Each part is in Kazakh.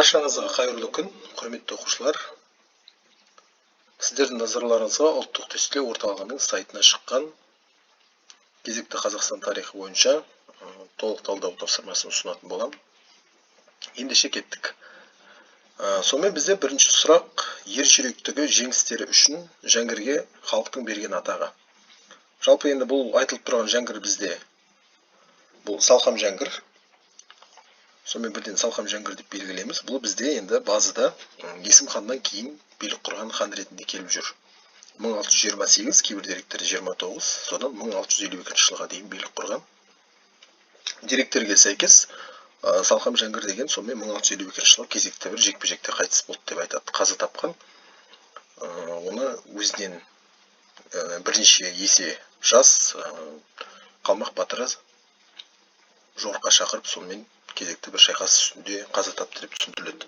Баршаңызға қайырлы күн, құрметті оқушылар. Сіздердің назарларыңызға ұлттық тестілеу орталығының сайтына шыққан кезекті Қазақстан тарихы бойынша толық талдау тапсырмасын ұсынатын боламын. Ендеше кеттік. Сонымен бізде бірінші сұрақ: ер жүректігі жеңістері үшін Жәңгірге халықтың берген атағы. Жалпы енді бұл айтылып тұрған Жәңгір бізде бұл Салқам Жәңгір. Сонымен бірден Салқам Жәңгір деп белгілейміз. Бұл бізде енді базада Есім ханнан кейін билік құрған хан ретінде келіп жүр. 1628, кейбір деректерде 29, содан 1652 жылға дейін билік құрған. Деректерге сәйкес Салқам Жәңгір деген сонымен 1652 жылы кезекті бір жекпе-жекте қайтыс болды деп айтады. Қаза тапқан. Оны өзінен бірнеше есе жас қалмақ батыры жорыққа шақырып, сонымен кезекті бір шайқас үстінде қаза тапты деп түсіндіріледі.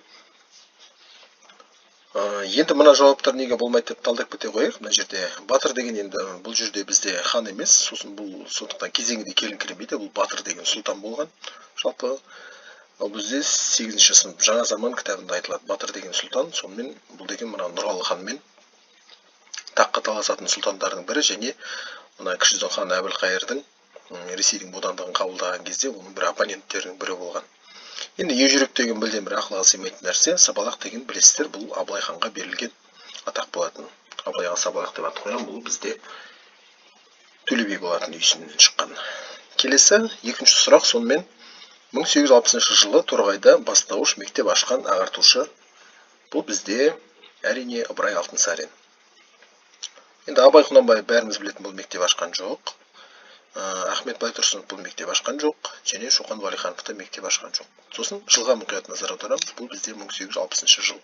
Енді мына жауаптар неге болмайды деп талдап кете қояйық. Мына жерде батыр деген енді бұл жерде бізде хан емес, сосын бұл сондықтан кезеңінде келіңкіремейді. Бұл батыр деген сұлтан болған. Жалпы бізде 8-ші сынып жаңа заман кітабында айтылады батыр деген сұлтан. Сонымен бұл деген мына Нұралы ханмен таққа таласатын сұлтандардың бірі, және мына кіші жүздің ханы Әбілқайырдың Ресейдің бодандығын қабылдаған кезде оның бір оппоненттерінің бірі болған. Енді ер жүрек деген білден бір ақылға сыймайтын нәрсе. Сабалақ деген білесіздер, бұл Абылай ханға берілген атақ болатын. Абылайға Сабалақ деп ат қойған, бұл бізде Төле би болатын үйсінен шыққан. Келесі екінші сұрақ: сонымен 1860 жылы Торғайда бастауыш мектеп ашқан ағартушы. Бұл бізде әрине Ыбырай Алтынсарин. Енді Абай Құнанбаев бәріміз білетін бұл мектеп ашқан жоқ. Ахмет Байтұрсынов бұл мектеп ашқан жоқ, және Шоқан Уәлиханов та мектеп ашқан жоқ. Сосын жылға мұқият назар аударамыз. Бұл бізде 1860 жыл.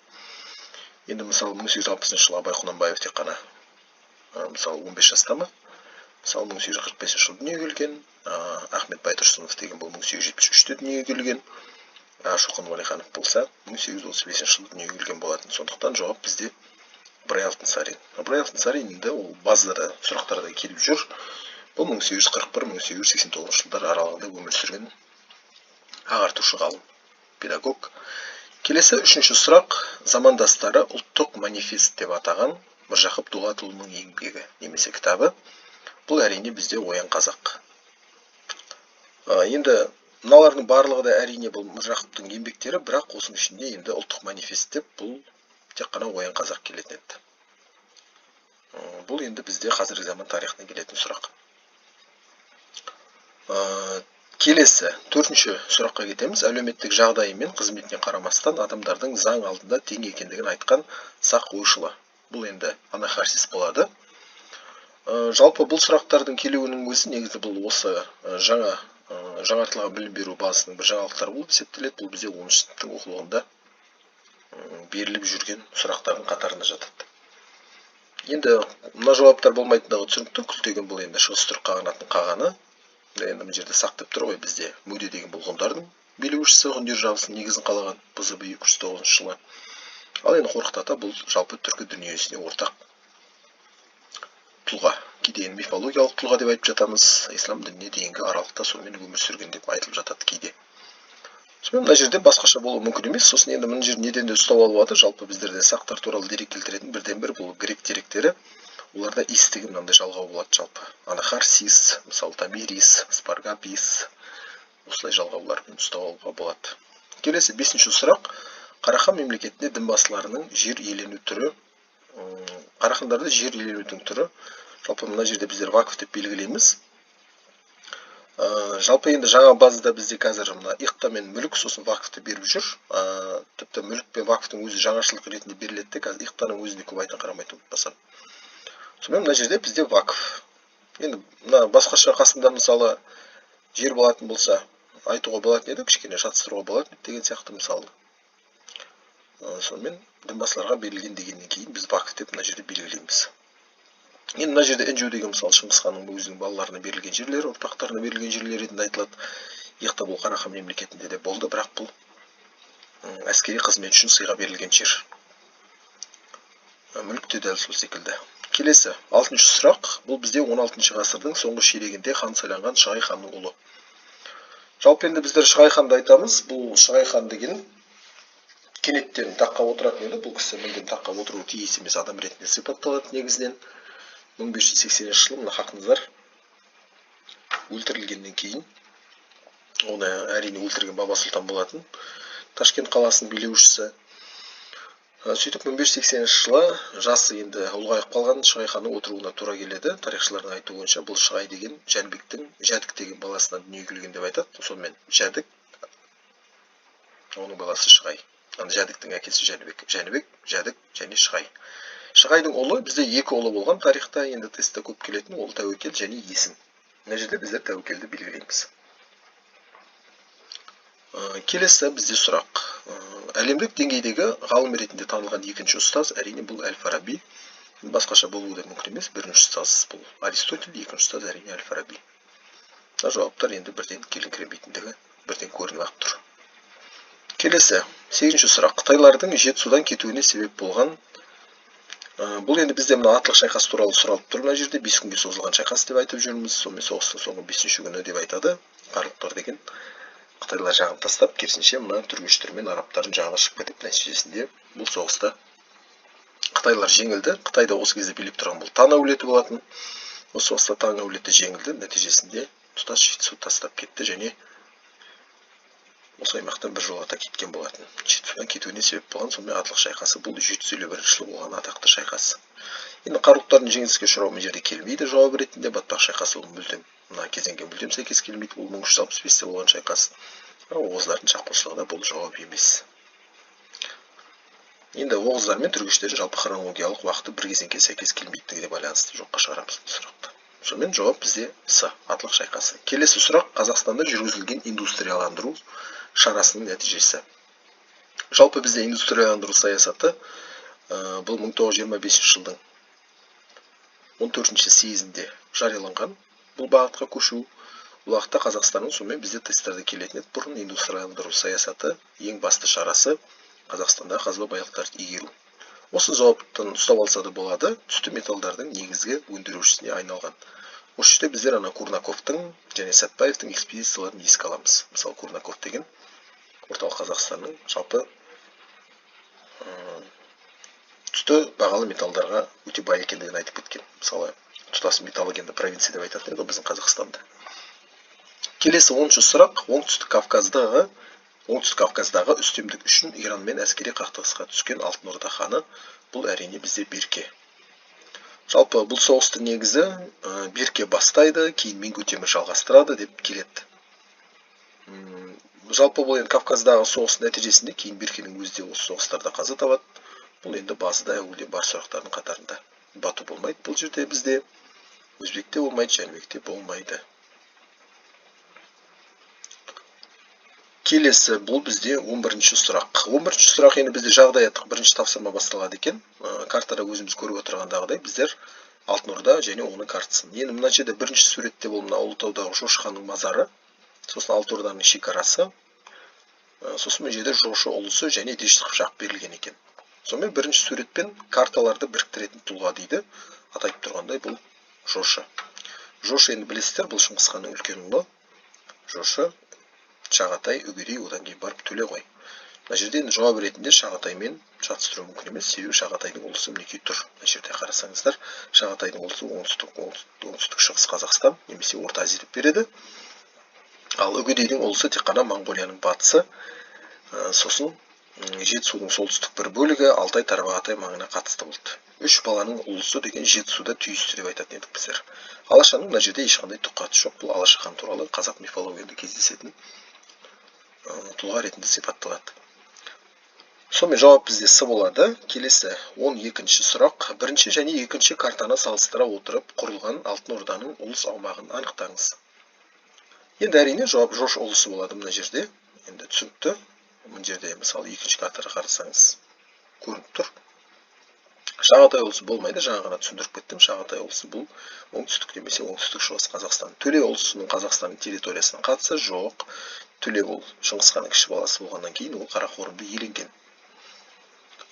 Енді мысалы 1860 жыл Абай Құнанбаев тек қана мысалы 15 жаста ма? Мысалы 1845 жыл дүниеге келген. Ахмет Байтұрсынов деген бұл 1873-те дүниеге келген. Шоқан Уәлиханов болса 1835 жылы дүниеге келген болатын. Сондықтан жауап бізде Ыбырай Алтынсарин. Ыбырай Алтынсарин енді ол базада сұрақтарда келіп жүр. Бұл 1841-1889 жылдар аралығында өмір сүрген ағартушы ғалым, педагог. Келесі үшінші сұрақ: замандастары ұлттық манифест деп атаған Міржақып Дулатұлының еңбегі немесе кітабы. Бұл әрине бізде Оян қазақ. Енді мыналардың барлығы да әрине бұл Міржақыптың еңбектері, бірақ осының ішінде енді ұлттық манифест деп бұл тек қана Оян қазақ келетін еді. Бұл енді бізде қазіргі заман тарихына келетін сұрақ. Келесі төртінші сұраққа кетеміз. Әлеуметтік жағдайы мен қызметіне қарамастан адамдардың заң алдында тең екендігін айтқан сақ ойшылы. Бұл енді Анахарсис болады. Жалпы бұл сұрақтардың келуінің өзі негізі бұл осы жаңартылған білім беру базасының бір жаңалықтары болып есептеледі. Бұл бізде 10-шы сыныптың оқулығында беріліп жүрген сұрақтардың қатарына жатады. Енді мына жауаптар болмайтындығы түсінікті. Күлтеген бұл енді шығыс түрік қағанатының қағаны. Енді мына жерде сақ деп тұр ғой, бізде Мөде деген бұл ғұндардың билеушісі, ғұндер жабысының негізін қалаған БЗБ 209 жылы. Ал енді Қорқыт ата бұл жалпы түркі дүниесіне ортақ тұлға. Кейде мифологиялық тұлға деп айтып жатамыз. Ислам дініне дейінгі аралықта сонымен өмір сүрген деп айтылып жатады кейде. Сонымен мына жерде басқаша болуы мүмкін емес. Сосын енді мына жерде неден де ұстап алып жатыр. Жалпы біздерде сақтар туралы дерек келтіретін бірден бір бұл грек деректері. Оларда истігі мынандай жалғау болады жалпы. Анахарсис, мысалы Тамирис, Спаргапис, осылай жалғаулармен ұстап алуға болады. Келесі 5-ші сұрақ: Қарахан мемлекетінде дінбасыларының жер иелену түрі. Қарахандарда жер иеленудің түрі жалпы мына жерде біздер вакф деп белгілейміз. Жалпы енді жаңа базада бізде қазір мына иқта мен мүлік, сосын вакфты беріп жүр. Тіпті мүлік пен вакфтың өзі жаңашылық ретінде беріледі. Қазір иқтаның өзіне көп айтын қарамайды ұмытпасам. Сонымен мына жерде бізде вакф. Енді мына басқаша қасында мысалы жер болатын болса айтуға болатын еді, кішкене шатыстыруға болатын деген сияқты мысалы. Сонымен дінбасыларға берілген дегеннен кейін біз вакф деп мына жерде белгілейміз. Енді мына жерде Інжу деген мысалы Шыңғыс ханның өзінің балаларына берілген жерлер, ұрпақтарына берілген жерлер ретінде айтылады. Иқта бұл Қарахан мемлекетінде де болды, бірақ бұл әскери қызмет үшін сыйға берілген жер. Мүлікте дәл сол секілді. Келесі 6-шы сұрақ: бұл бізде 16-шы ғасырдың соңғы ширегінде хан сайланған Шығай ханның ұлы. Жалпы енді біздер Шығай ханды айтамыз. Бұл Шығай хан деген кенеттен таққа отыратын еді. Бұл кісі мүлдем таққа отыруы тиіс емес адам ретінде сипатталады негізінен. 1580 жылы мына Хақназар өлтірілгеннен кейін, оны әрине өлтірген Баба Сұлтан болатын, Ташкент қаласының билеушісі. Сөйтіп 1580 жылы жасы енді ұлғайып қалған Шығай ханның отыруына тура келеді. Тарихшылардың айтуы бойынша бұл Шығай деген Жәнібектің Жәдік деген баласынан дүниеге келген деп айтады. Сонымен Жәдік, оның баласы Шығай. Жәдіктің әкесі Жәнібек, Жәдік және Шығай. Шығайдың ұлы, бізде екі ұлы болған тарихта, енді тестте көп келетін, ол Тәуекел және Есім. Мына жерде біздер Тәуекелді белгілейміз. Келесі бізде сұрақ. Әлемдік деңгейдегі ғалым ретінде танылған екінші ұстаз, әрине бұл Әл-Фараби. Басқаша болуы да мүмкін емес. Бірінші ұстаз бұл Аристотель, екінші ұстаз әрине Әл-Фараби. Жауаптар енді бірден келіңкіремейтіндігі бірден көрініп ақ тұр. Келесі, 8-ші сұрақ. Қытайлардың Жетісудан кетуіне себеп болған. Бұл енді бізде мына атлық шайқас туралы сұралып тұр. Мына жерде 5 күнге созылған шайқас деп айтып жүрміз. Сонымен соғыстың соңғы 5-ші күні деп айтады. Қарлықтар деген Қытайлар жағын тастап, керісінше мына түргештер мен арабтардың жағына шығып кетіп, нәтижесінде бұл соғыста Қытайлар жеңілді. Қытайда осы кезде билеп тұрған бұл Таң әулеті болатын. Осы соғыста Таң әулеті жеңілді. Нәтижесінде тұтас Жетісу тастап кетті және осы аймақтан бір жолата кеткен болатын. Жетісудан кетуіне себеп болған, сонымен атлық шайқасы бұл 751 жылы болған атақты шайқас. Енді қарлықтардың жеңіліске ұшырауы мына жерде келмейді жауап ретінде. Батпақ шайқасы ол мүлдем мына кезеңге мүлдем сәйкес келмейді. Бұл 1365-те болған шайқас. Оғыздардың шапқыншылығында бұл жауап емес. Енді оғыздар мен түргештердің жалпы хронологиялық уақыты бір кезеңге сәйкес келмейтіндігіне байланысты жоққа шығарамыз бұл сұрақты. Сонымен жауап бізде С, атлық шайқасы. Келесі сұрақ. Қазақстанда жүргізілген индустрияландыру шарасының нәтижесі. Жалпы бізде индустрияландыру саясаты бұл 1925 жылдың 14-ші съезінде жарияланған. Бұл бағытқа көшу уақытта Қазақстанның, сонымен бізде тесттерде келетін еді. Бұрын индустрияландыру саясаты ең басты шарасы Қазақстанда қазба байлықтарды игеру. Осы жауаптан ұстап алса да болады, түсті металдардың негізгі өндірушісіне айналған. Осы жерде біздер ана Курнаковтың және Сәтбаевтың экспедицияларын еске аламыз. Мысалы, Курнаков деген орталық Қазақстанның жалпы түсті бағалы металдарға өте бай екендігін айтып кеткен. Мысалы, тұтас металлогенді провинция деп айтатын еді біздің Қазақстанда. Келесі 10-шы сұрақ. Оңтүстік Кавказдағы үстемдік үшін Иранмен әскери қақтығысқа түскен Алтын Орда ханы, бұл әрине бізде Берке. Жалпы бұл соғысты негізі Берке бастайды, кейін Менгу Темір жалғастырады деп келеді. Жалпы бұл енді Кавказдағы соғыс нәтижесінде кейін Беркенің өзі де осы соғыстарда қаза табады. Бұл енді базыда әуелде бар сұрақтардың қатарында. Бату болмайды. Бұл жерде бізде Өзбекте болмайды, Жәнібекте болмайды. Келесі бұл бізде 11-ші сұрақ. 11-ші сұрақ енді бізде жағдаяттық бірінші тапсырма басталады екен. Картада өзіміз көріп отырғандағыдай біздер Алтын Орда және оның картасын. Енді мына жерде бірінші суретте бұл мына Ұлытаудағы Жошы ханның мазары, сосын Алтын Орданың шекарасы, сосын мына жерде Жошы ұлысы және Дешті Қыпшақ берілген екен. Сонымен бірінші суретпен карталарды біріктіретін тұлға дейді. Атайып тұрғандай бұл Жошы. Жошы енді білесіздер, бұл Шыңғыс ханның үлкен ұлы. Жошы, Шағатай, Үгедей, одан кейін барып Төлеғой. Мына жерде енді жауап ретінде Шағатаймен шатыстыру мүмкін емес, себебі Шағатайдың ұлысы мінекей тұр. Мына жерде қарасаңыздар, Шағатайдың ұлысы оңтүстік шығыс Қазақстан немесе Орта Азия деп береді. Ал Үгедейдің ұлысы тек қана Моңғолияның батысы, сосын Жетісудың солтүстік бір бөлігі Алтай Тарбағатай маңына қатысты болды. Үш баланың ұлысы деген Жетісуда түйісті деп айтатын едік біздер. Алашаның мына жерде ешқандай түққаты жоқ. Бұл Алаша хан туралы қазақ мифологиясында кездесетін тұлға ретінде сипатталады. Сонымен жауап бізде С болады. Келесі 12-ші сұрақ. Бірінші және екінші картаны салыстыра отырып құрылған Алтын Орданың ұлыс аумағын анықтаңыз. Енді әрине жауап Жошы ұлысы болады мына жерде. Енді түсінікті. Мына жерде мысалы екінші картаға қарасаңыз көрініп тұр. Шағатай ұлысы болмайды, жаңа ғана түсіндіріп кеттім. Шағатай ұлысы бұл оңтүстік немесе оңтүстік шығыс Қазақстан. Төле ұлысының Қазақстанның территориясына қатысы жоқ. Төле ол Шыңғыс ханның кіші баласы болғаннан кейін ол Қарақорымды иеленген.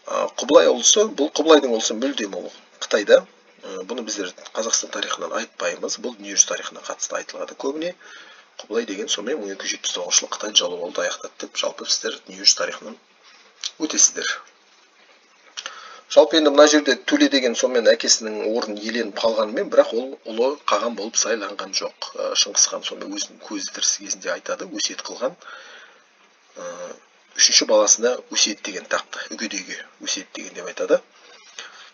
Құбылай ұлысы, бұл Құбылайдың ұлысы мүлдем ол Қытайда. Бұны біздер Қазақстан тарихынан айтпаймыз. Бұл дүниежүзі тарихына қатысты айтылады көбіне. Құбылай деген сонымен 1279 жылы Қытайды жаулап алуды аяқтады деп жалпы біздер дүниежүзі тарихынан өтесіздер. Жалпы енді мына жерде Төле деген сонымен әкесінің орнын иеленіп қалғанымен, бірақ ол ұлы қаған болып сайланған жоқ. Шыңғыс хан сонда өзінің көзі тірісі кезінде айтады, өсиет қылған. Үшінші баласына өсиет деген тақты, үгедейге өсиет деген деп айтады.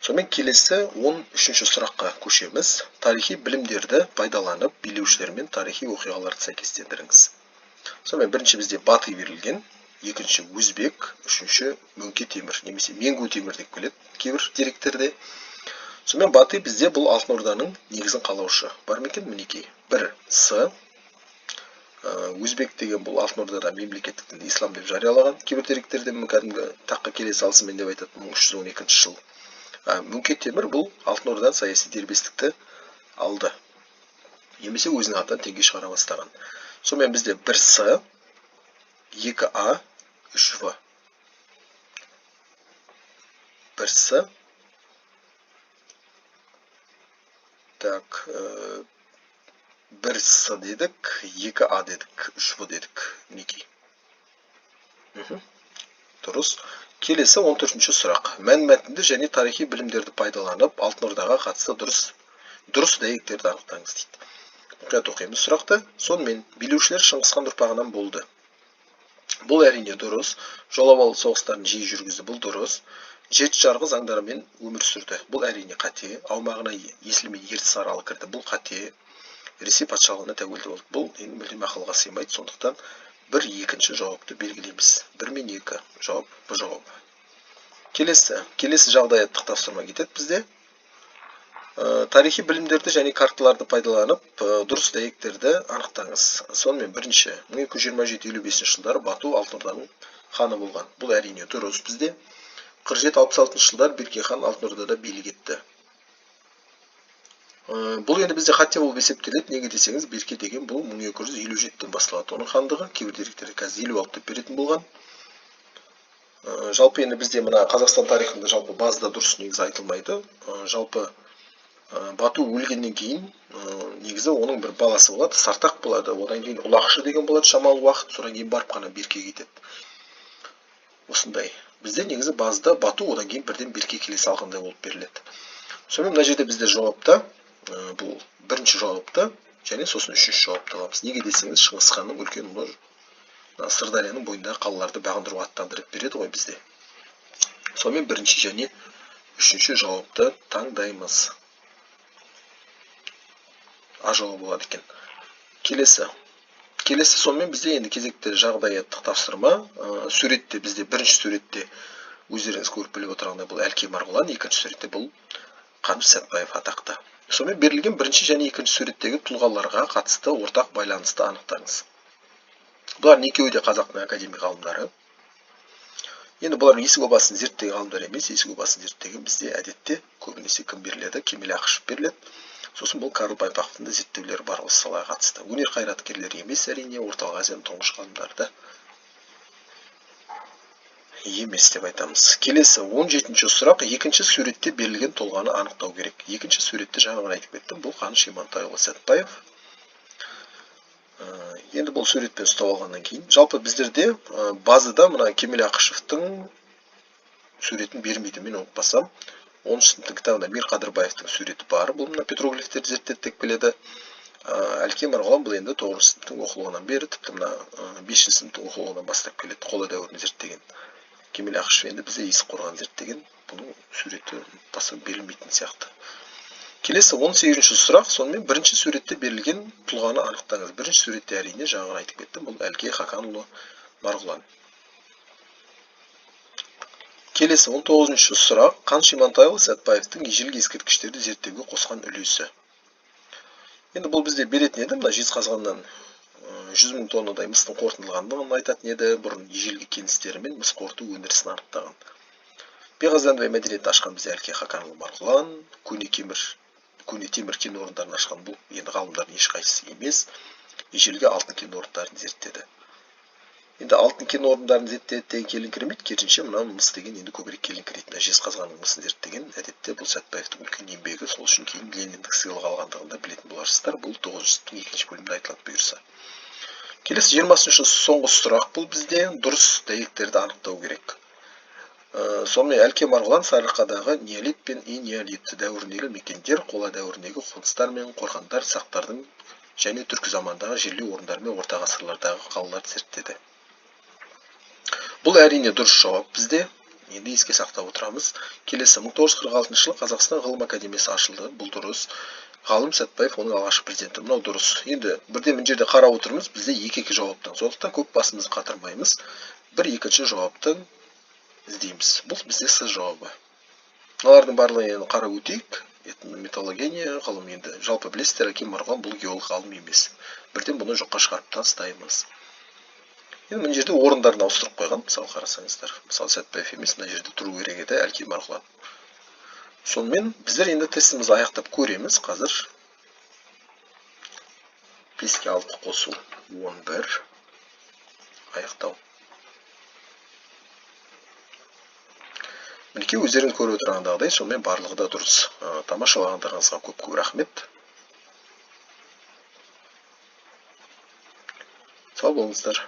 Сонымен келесі 13-ші сұраққа көшеміз. Тарихи білімдерді пайдаланып, билеушілермен тарихи оқиғаларды сәйкестендіріңіз. Сонымен бірінші бізде Батый берілген, екінші Өзбек, үшінші Мөңке Темір, немесе Менгу Темір деп келеді кейбір деректерде. Сонымен Батый бізде бұл Алтын Орданың негізін қалаушы. Бар ма екен? Мінекей. Бір С. Өзбек деген бұл Алтын Ордада мемлекеттік тілді ислам деп жариялаған. Кейбір деректерде кәдімгі таққа келе салысымен деп айтады, 1312 жыл. Мөңке Темір бұл Алтын Ордадан саяси дербестікті алды. Немесе өзінің атынан теңге шығара бастаған. Сонымен бізде 1 С, 2 А, 3 В. 1 С. Так, 1 С дедік, 2 А дедік, 3 В дедік. Мінекей. Дұрыс. Келесі 14-ші сұрақ. Мәнмәтінді және тарихи білімдерді пайдаланып, Алтын Ордаға қатысты дұрыс дәйектерді анықтаңыз дейді. Мұқият оқимыз сұрақты. Сонымен билеушілер Шыңғыс хан ұрпағынан болды. Бұл әрине дұрыс. Жолап алу соғыстарын жиі жүргізді. Бұл дұрыс. Жеті жарғы заңдарымен өмір сүрді. Бұл әрине қате. Аумағына Есіл мен Ертіс аралы кірді. Бұл қате. Ресей патшалығына тәуелді болды. Бұл енді мүлдем ақылға сыймайды. Сондықтан бір екінші жауапты белгілейміз. 1 мен 2 жауап бұл жауап. Келесі жағдаяттық тапсырма кетеді бізде. Тарихи білімдерді және карталарды пайдаланып, дұрыс дәйектерді анықтаңыз. Сонымен бірінші 1227-55 жылдары Бату Алтын Орданың ханы болған. Бұл әрине дұрыс бізде. 47-66 жылдар Берке хан Алтын Ордада билік етті. Бұл енді бізде қате болып есептеледі. Неге десеңіз, Берке деген бұл 1257-тен басталады. Оның хандығы кейбір деректерде қазір 56 деп беретін болған. Жалпы енді бізде мына Қазақстан тарихында жалпы базда дұрыс негізі айтылмайды. Жалпы Бату өлгеннен кейін негізі оның бір баласы болады, Сартақ болады, одан кейін Ұлақшы деген болады шамалы уақыт, содан кейін барып қана Берке кетеді. Осындай. Бізде негізі базда Бату, одан кейін бірден Берке келе салғандай болып беріледі. Сонымен мына жерде бізде жауапта, бұл бірінші жауапта, және сосын үшінші жауапта аламыз. Неге десеңіз, Шыңғыс ханның үлкен ұлы Сырдарияның бойындағы қалаларды бағындыруға аттандырып береді ғой бізде. Сонымен бірінші және үшінші жауапты таңдаймыз. А жауабы болады екен. Келесі сонымен бізде енді кезекті жағдаяттық тапсырма. Суретте бізде бірінші суретте өздеріңіз көріп біліп отырғандай бұл Әлкей Марғұлан, екінші суретте бұл Қаныш Сәтбаев атақты. Сонымен берілген бірінші және екінші суреттегі тұлғаларға қатысты ортақ байланысты анықтаңыз. Бұлар екеуі де қазақтың академик ғалымдары. Енді бұлар есік обасын зерттеген ғалымдар емес, есік обасын зерттеген бізде әдетте көбінесе кім беріледі? Кемел Ақышев беріледі. Сосын бұл Карл Байпақтың да зерттеулері бар осы салаға қатысты. Өнер қайраткерлері емес, әрине орталық Азияның тұңғыш ғалымдары емес деп айтамыз. Келесі 17-ші сұрақ. Екінші суретте берілген тұлғаны анықтау керек. Екінші суретте жаңа айтып кеттім. Бұл Қаныш Имантайұлы Сәтбаев. Енді бұл суретпен ұстап алғаннан кейін, жалпы біздерде базада мына Кемел Ақышевтың суретін бермейді, мен ұмытпасам. 10-шы сыныптың кітабында Мир Қадырбаевтың суреті бар. Бұл мына петроглифтерді зерттеп келеді. Әлкей Марғұлан бұл енді 9-шы сыныптың оқулығынан бері, тіпті мына 5-ші сыныптың оқулығынан бастап келеді. Қола дәуірін зерттеген. Кемел Ақышев енді бізде Есік Қорған зерттеген. Бұның суреті баса берілмейтін сияқты. Келесі 18-ші сұрақ. Сонымен бірінші суретте берілген тұлғаны анықтаңыз. Бірінші суретте әрине жаңа айтып кеттім. Бұл Әлкей Хақанұлы Марғұлан. Келесі 19-ші сұрақ. Қаныш Имантайұлы Сәтбаевтың ежелгі ескерткіштерді зерттеуге қосқан үлесі. Енді бұл бізде беретін еді, мына жезқазғаннан 100 мың тоннадай мыстың қорытындылғандығын айтатын еді. Бұрын ежелгі кеністері мен мыс қорыту өндірісін анықтаған. Беғазданбай мәдениетін ашқан бізде Әлкей Хақанұлы Марғұлан, көне темір кен орындарын ашқан бұл енді ғалымдардың ешқайсысы емес, ежелгі алтын кен орындарын зерттеді. Енді алтын кен орындарын зерттеді деген келін кірмейді, керісінше мына мыс деген енді көбірек келін кірейтін. Жезқазғанның мысын зерттеген әдетте бұл Сәтбаевтың үлкен еңбегі, сол үшін кейін Лениндік сыйлық алғандығын да білетін боларсыздар. Бұл 9-шы сыныптың 2-ші бөлімінде айтылады бұйырса. Келесі 20-ші соңғы сұрақ. Бұл бізде дұрыс дәйектерді анықтау керек. Сонымен Әлкей Марғұлан Сарыарқадағы неолит пен энеолит дәуіріндегі мекендер, қола дәуіріндегі қоныстар мен қорғандар, сақтардың және түркі замандағы жерлеу орындары мен орта ғасырлардағы қалаларды зерттеді. Бұл әрине дұрыс жауап бізде. Енді еске сақтап отырамыз. Келесі 1946 жылы Қазақстан ғылым академиясы ашылды. Бұл дұрыс. Ғалым Сәтбаев оның алғашқы президенті. Мынау дұрыс. Енді бірден мына жерде қарап отырмыз. Бізде екі жауаптан. Сондықтан көп басымызды қатырмаймыз. Бір екінші жауаптан іздейміз. Бұл бізде С жауабы. Мыналардың барлығын қарап өтейік. Металлогения ғылым енді. Жалпы білесіздер, Әлкей Марғұлан бұл геолог ғалым емес. Бірден бұны жоққа шығарып тастаймыз. Енді мына жерде орындарын ауыстырып қойған, мысалы қарасаңыздар. Мысалы Сәтбаев емес, мына жерде тұру керек еді Әлкей Марғұлан. Сонымен біздер енді тестімізді аяқтап көреміз. Қазір 5-ке 6 қосу 11 аяқтау. Мінекей өздеріңіз көріп отырғандағыдай, сонымен барлығы да дұрыс. Тамашалағандарыңызға көп рахмет. Сау болыңыздар.